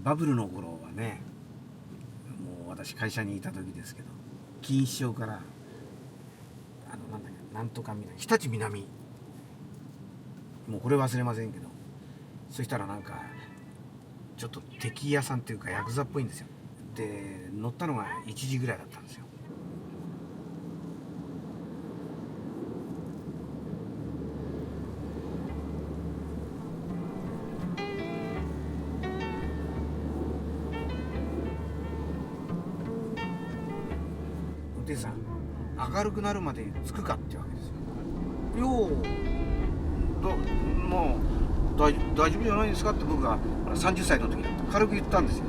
バブルの頃はね、もう私会社にいた時ですけど、錦糸町からなんだっけ、なんとか南、日立南、もうこれ忘れませんけど、そしたらなんかちょっと敵屋さんっていうかヤクザっぽいんですよ。で乗ったのが1時ぐらいだったんですよ。運転手さん、明るくなるまで着くかってわけですよ。ようもう大丈夫じゃないですかって僕が30歳の時だった軽く言ったんですよ。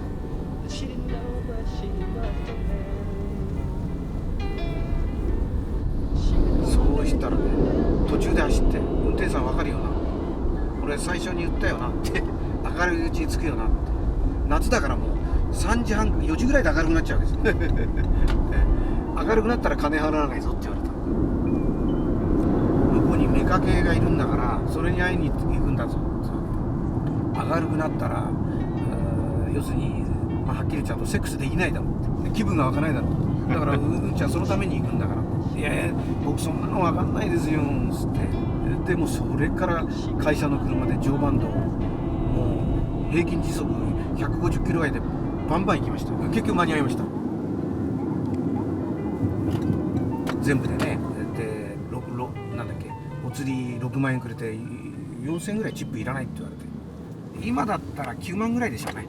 そうしたらね、途中で走って運転手さん分かるよな、俺最初に言ったよなって明るいうちに着くよなって、夏だからもう3時半4時ぐらいで明るくなっちゃうわけですよ明るくなったら金払わないぞって言われた。向こうに妾がいるんだからそれに会いに行くんだぞ。明るくなったら要するに、はっきり言っちゃうとセックスできないだろうって、気分が湧かないだろう、だからうんちはそのために行くんだから、いやいや僕そんなの分かんないですよつって、でもそれから会社の車で常磐道もう平均時速150キロ台でバンバン行きました。結局間に合いました。全部でね、でなんだっけ、お釣り6万円くれて4000円ぐらいチップいらないって言われて、今だったら9万ぐらいでしょうね。